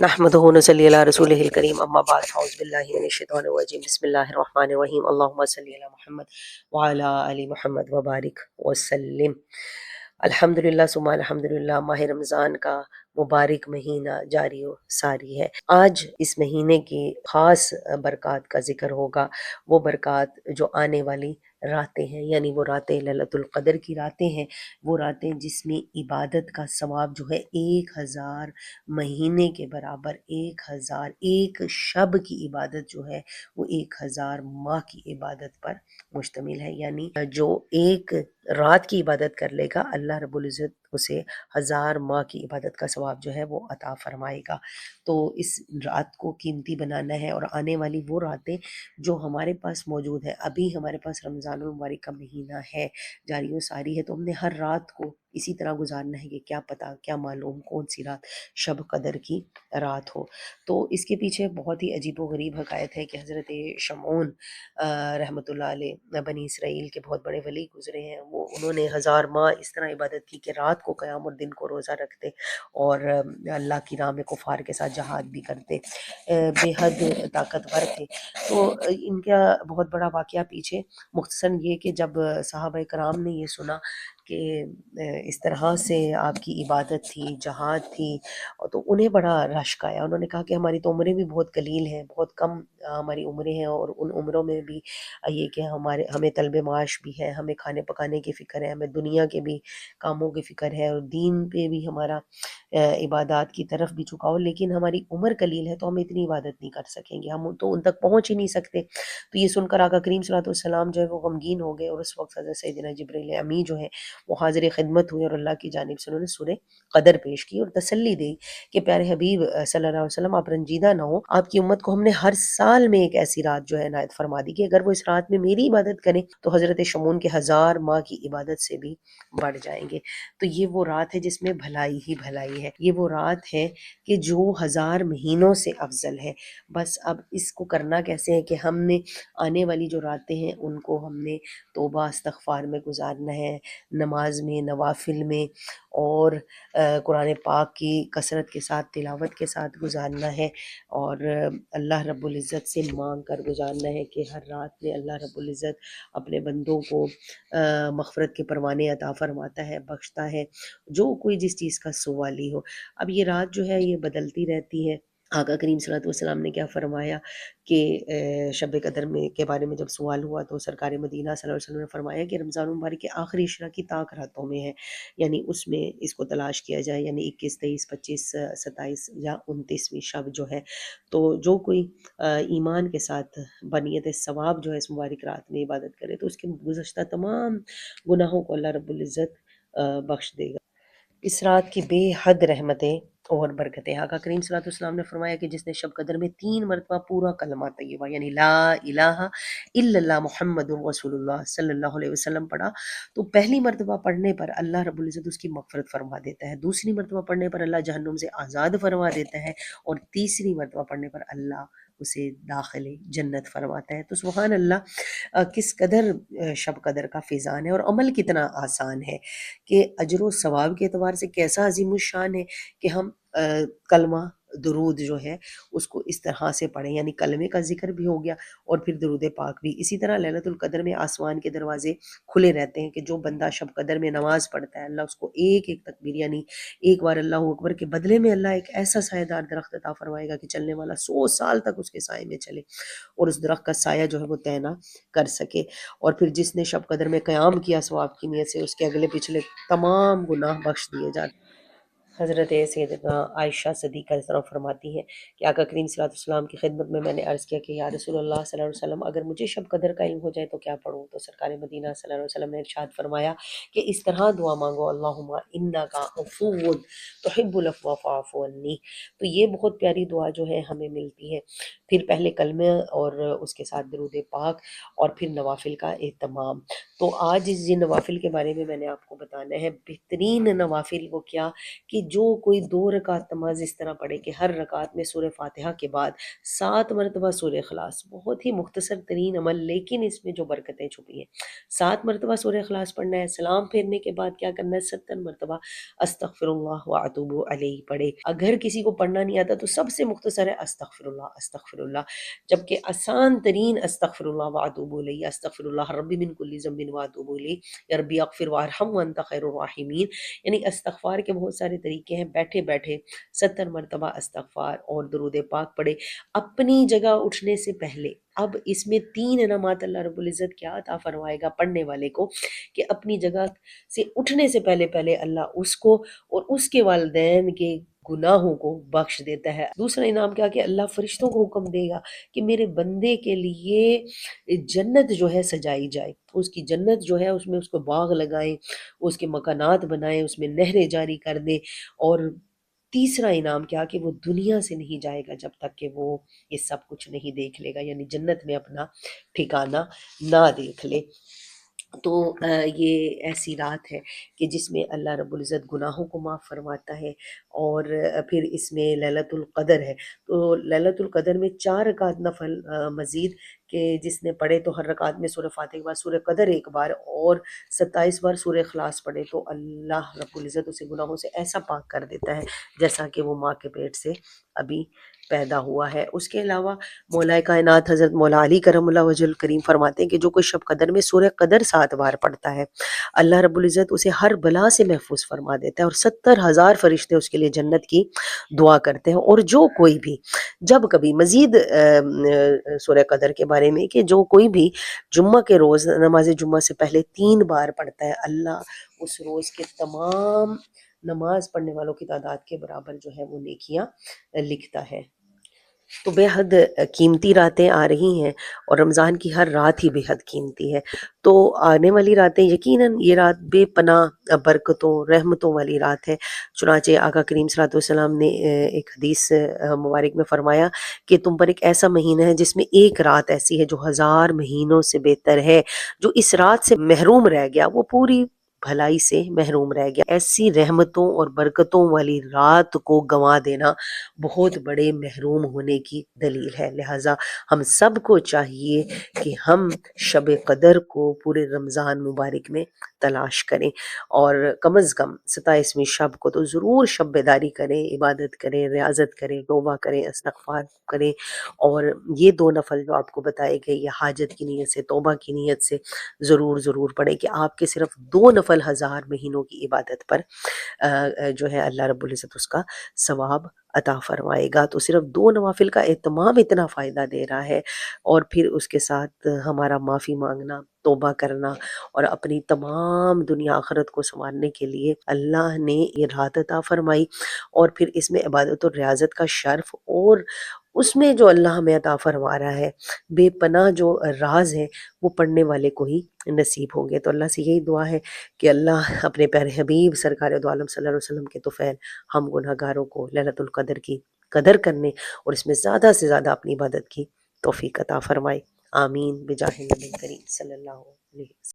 نحمده ونصلي على رسوله الكريم اما بعد فاعوذ بالله من الشیطان الرجیم بسم اللہ الرحمن الرحیم اللهم صل علی محمد وعلى آل محمد وبارک وسلم۔ الحمدللہ ثم الحمدللہ، ماہ رمضان کا مبارک مہینہ جاری و ساری ہے۔ آج اس مہینے کی خاص برکات کا ذکر ہوگا، وہ برکات جو آنے والی راتیں ہیں، یعنی وہ راتیں لیلۃ القدر کی راتیں ہیں، وہ راتیں جس میں عبادت کا ثواب جو ہے 1000 مہینے کے برابر، 1000 ایک شب کی عبادت جو ہے وہ 1000 ماہ کی عبادت پر مشتمل ہے۔ یعنی جو ایک رات کی عبادت کر لے گا، اللہ رب العزت اسے 1000 ماہ کی عبادت کا ثواب جو ہے وہ عطا فرمائے گا۔ تو اس رات کو قیمتی بنانا ہے، اور آنے والی وہ راتیں جو ہمارے پاس موجود ہے، ابھی ہمارے پاس رمضان المبارک کا مہینہ ہے، جاری و ساری ہے، تو ہم نے ہر رات کو اسی طرح گزارنا ہے کہ کیا پتہ، کیا معلوم کون سی رات شب قدر کی رات ہو۔ تو اس کے پیچھے بہت ہی عجیب و غریب حکایت ہے کہ حضرت شمعون رحمۃ اللہ علیہ، بنی اسرائیل کے بہت بڑے ولی گزرے ہیں، انہوں نے 1000 ماہ اس طرح عبادت کی کہ رات کو قیام اور دن کو روزہ رکھتے، اور اللہ کی راہ میں کفار کے ساتھ جہاد بھی کرتے، بے حد طاقتور تھے۔ تو ان کا بہت بڑا واقعہ پیچھے مختصراً یہ کہ جب صحابہ کرام نے یہ سنا کہ اس طرح سے آپ کی عبادت تھی، جہاد تھی، تو انہیں بڑا رشک آیا۔ انہوں نے کہا کہ ہماری تو عمریں بھی بہت قلیل ہیں، بہت کم ہماری عمریں ہیں، اور ان عمروں میں بھی یہ کہ ہمیں طلب معاش بھی ہے، ہمیں کھانے پکانے کی فکر ہے، ہمیں دنیا کے بھی کاموں کی فکر ہے، اور دین پہ بھی ہمارا عبادات کی طرف بھی جھکاؤ، لیکن ہماری عمر قلیل ہے تو ہم اتنی عبادت نہیں کر سکیں گے، ہم تو ان تک پہنچ ہی نہیں سکتے۔ تو یہ سن کر آقا کریم صلی اللہ علیہ وسلم جو ہے وہ غمگین ہو گئے، اور اس وقت حضرت سیدنا جبرائیل امی جو ہے وہ حاضر خدمت ہوئے، اور اللہ کی جانب سے انہوں نے سورہ قدر پیش کی اور تسلی دی کہ پیارے حبیب صلی اللہ علیہ وسلم، آپ رنجیدہ نہ ہو، آپ کی امت کو ہم نے ہر سال میں ایک ایسی رات جو ہے عنایت فرما دی کہ اگر وہ اس رات میں میری عبادت کریں تو حضرت شمعون کے 1000 ماہ کی عبادت سے بھی بڑھ جائیں گے۔ تو یہ وہ رات ہے جس میں بھلائی ہی بھلائی ہے، یہ وہ رات ہے کہ جو 1000 مہینوں سے افضل ہے۔ بس اب اس کو کرنا کیسے ہے کہ ہم نے آنے والی جو راتیں ہیں ان کو ہم نے توبہ استغفار میں گزارنا ہے، نماز میں، نوافل میں، اور قرآن پاک کی کثرت کے ساتھ، تلاوت کے ساتھ گزارنا ہے، اور اللہ رب العزت سے مانگ کر گزارنا ہے کہ ہر رات میں اللہ رب العزت اپنے بندوں کو مغفرت کے پروانے عطا فرماتا ہے، بخشتا ہے، جو کوئی جس چیز کا سوالی ہو۔ اب یہ رات جو ہے یہ بدلتی رہتی ہے۔ آقا کریم صلی اللہ علیہ وسلم نے کیا فرمایا کہ شب قدر میں کے بارے میں جب سوال ہوا تو سرکار مدینہ صلی اللہ علیہ وسلم نے فرمایا کہ رمضان المبارک کے آخری عشرہ کی طاق راتوں میں ہے، یعنی اس میں اس کو تلاش کیا جائے، یعنی 21، 23، 25، 27 یا 29ویں شب جو ہے۔ تو جو کوئی ایمان کے ساتھ بنیت ثواب جو ہے اس مبارک رات میں عبادت کرے تو اس کے گزشتہ تمام گناہوں کو اللہ رب العزت بخش دے گا۔ اس رات کی بے حد رحمتیں اور برکتیں، آقا کریم صلی اللہ علیہ وسلم نے فرمایا کہ جس نے شب قدر میں 3 مرتبہ پورا کلمہ طیبہ یعنی لا الہ الا اللہ محمد رسول اللہ صلی اللہ علیہ وسلم پڑھا، تو پہلی مرتبہ پڑھنے پر اللہ رب العزت اس کی مغفرت فرما دیتا ہے، دوسری مرتبہ پڑھنے پر اللہ جہنم سے آزاد فرما دیتا ہے، اور تیسری مرتبہ پڑھنے پر اللہ اسے داخل جنت فرماتا ہے۔ تو سبحان اللہ، کس قدر شب قدر کا فیضان ہے، اور عمل کتنا آسان ہے، کہ اجر و ثواب کے اعتبار سے کیسا عظیم الشان ہے کہ ہم کلمہ درود جو ہے اس کو اس طرح سے پڑھیں، یعنی کلمے کا ذکر بھی ہو گیا اور پھر درود پاک بھی۔ اسی طرح لیلۃ القدر میں آسمان کے دروازے کھلے رہتے ہیں کہ جو بندہ شب قدر میں نماز پڑھتا ہے اللہ اس کو ایک ایک تکبیر، یعنی ایک بار اللہ اکبر کے بدلے میں اللہ ایک ایسا سایہ دار درخت عطا فرمائے گا کہ چلنے والا 100 سال تک اس کے سائے میں چلے، اور اس درخت کا سایہ جو ہے وہ طے نہ کر سکے۔ اور پھر جس نے شب قدر میں قیام کیا ثواب کی نیت سے، اس کے اگلے پچھلے تمام گناہ بخش دیے جاتے۔ حضرت سیدنا عائشہ صدیقہ اس طرح فرماتی ہیں کہ آقا کریم صلی اللہ علیہ وسلم کی خدمت میں نے عرض کیا کہ یا رسول اللہ صلی اللہ علیہ وسلم، اگر مجھے شب قدر کا علم ہو جائے تو کیا پڑھوں؟ تو سرکار مدینہ صلی اللہ علیہ وسلم نے ارشاد فرمایا کہ اس طرح دعا مانگو، اللہم انک عفو تحب العفو فاعف عنی۔ تو یہ بہت پیاری دعا جو ہے ہمیں ملتی ہے۔ پھر پہلے کلمہ اور اس کے ساتھ درود پاک، اور پھر نوافل کا اہتمام۔ تو آج اس نوافل کے بارے میں نے آپ کو بتانا ہے۔ بہترین نوافل وہ کیا کہ جو کوئی 2 رکعت نماز اس طرح پڑھے کہ ہر رکعت میں سورہ فاتحہ کے بعد 7 مرتبہ سورہ اخلاص، بہت ہی مختصر ترین عمل لیکن اس میں جو برکتیں چھپی ہیں، 7 مرتبہ سورہ اخلاص پڑھنا ہے، سلام پھیرنے کے بعد کیا کرنا ہے، 70 مرتبہ استغفر اللہ واتوب علیہ پڑھے۔ اگر کسی کو پڑھنا نہیں آتا تو سب سے مختصر ہے استغفر اللہ استغفر اللہ، جبکہ آسان ترین استغفر اللہ واتوب الیہ، استغفر اللہ ربی من کل ذنب واتوب الیہ، یا ربی اغفر وارحم وانت خیر الراحمین۔ یعنی استغفار کے بہت سارے طریقے ہیں، بیٹھے بیٹھے 70 مرتبہ استغفار اور درود پاک پڑھے اپنی جگہ اٹھنے سے پہلے۔ اب اس میں 3 انعامات اللہ رب العزت کیا عطا فرمائے گا پڑھنے والے کو، کہ اپنی جگہ سے اٹھنے سے پہلے پہلے اللہ اس کو اور اس کے والدین کے گناہوں کو بخش دیتا ہے۔ دوسرا انعام کیا کہ اللہ فرشتوں کو حکم دے گا کہ میرے بندے کے لیے جنت جو ہے سجائی جائے، اس کی جنت جو ہے اس میں اس کو باغ لگائیں، اس کے مکانات بنائیں، اس میں نہریں جاری کر دیں۔ اور تیسرا انعام کیا کہ وہ دنیا سے نہیں جائے گا جب تک کہ وہ یہ سب کچھ نہیں دیکھ لے گا، یعنی جنت میں اپنا ٹھکانہ نہ دیکھ لے۔ تو یہ ایسی رات ہے کہ جس میں اللہ رب العزت گناہوں کو معاف فرماتا ہے، اور پھر اس میں لیلۃ القدر ہے۔ تو لیلۃ القدر میں 4 رکعت نفل مزید، کہ جس نے پڑھے تو ہر رکعت میں سورہ فاتحہ کے بعد سورہ قدر ایک بار اور 27 بار سورہ اخلاص پڑھے تو اللہ رب العزت اسے گناہوں سے ایسا پاک کر دیتا ہے جیسا کہ وہ ماں کے پیٹ سے ابھی پیدا ہوا ہے۔ اس کے علاوہ مولا کائنات حضرت مولا علی کرم اللہ وجہ الکریم فرماتے ہیں کہ جو کوئی شب قدر میں سورہ قدر 7 بار پڑھتا ہے، اللہ رب العزت اسے ہر بلا سے محفوظ فرما دیتا ہے، اور 70,000 فرشتے اس کے لیے جنت کی دعا کرتے ہیں۔ اور جو کوئی بھی جب کبھی مزید سورہ قدر کے بارے میں کہ جو کوئی بھی جمعہ کے روز نماز جمعہ سے پہلے 3 بار پڑھتا ہے، اللہ اس روز کے تمام نماز پڑھنے والوں کی تعداد کے برابر جو ہے وہ نیکیاں لکھتا ہے۔ تو بے حد قیمتی راتیں آ رہی ہیں، اور رمضان کی ہر رات ہی بے حد قیمتی ہے۔ تو آنے والی راتیں یقیناً یہ رات بے پناہ برکتوں رحمتوں والی رات ہے۔ چنانچہ آقا کریم صلی اللہ علیہ وسلم نے ایک حدیث مبارک میں فرمایا کہ تم پر ایک ایسا مہینہ ہے جس میں ایک رات ایسی ہے جو 1000 مہینوں سے بہتر ہے، جو اس رات سے محروم رہ گیا وہ پوری بھلائی سے محروم رہ گیا۔ ایسی رحمتوں اور برکتوں والی رات کو گنوا دینا بہت بڑے محروم ہونے کی دلیل ہے۔ لہٰذا ہم سب کو چاہیے کہ ہم شب قدر کو پورے رمضان مبارک میں تلاش کریں، اور کم از کم 27ویں شب کو تو ضرور شب بیداری کریں، عبادت کریں، ریاضت کریں، توبہ کریں، استغفار کریں، اور یہ 2 نفل جو آپ کو بتائے گئے یہ حاجت کی نیت سے توبہ کی نیت سے ضرور ضرور پڑھیں، کہ آپ کے صرف 2 نفل 1000 مہینوں کی عبادت پر جو ہے اللہ رب العزت اس کا ثواب عطا فرمائے گا۔ تو صرف 2 نوافل کا اہتمام اتنا فائدہ دے رہا ہے، اور پھر اس کے ساتھ ہمارا معافی مانگنا، توبہ کرنا، اور اپنی تمام دنیا آخرت کو سنوارنے کے لیے اللہ نے یہ رات عطا فرمائی، اور پھر اس میں عبادت اور ریاضت کا شرف، اور اس میں جو اللہ ہمیں عطا فرما رہا ہے بے پناہ جو راز ہے وہ پڑھنے والے کو ہی نصیب ہوں گے۔ تو اللہ سے یہی دعا ہے کہ اللہ اپنے پیارے حبیب سرکار دو عالم صلی اللہ علیہ وسلم کے طفیل ہم گناہ گاروں کو ليلۃ القدر کی قدر کرنے اور اس میں زیادہ سے زیادہ اپنی عبادت کی توفیق عطا فرمائے۔ آمین بجاہ نبی کریم صلی اللہ علیہ وسلم۔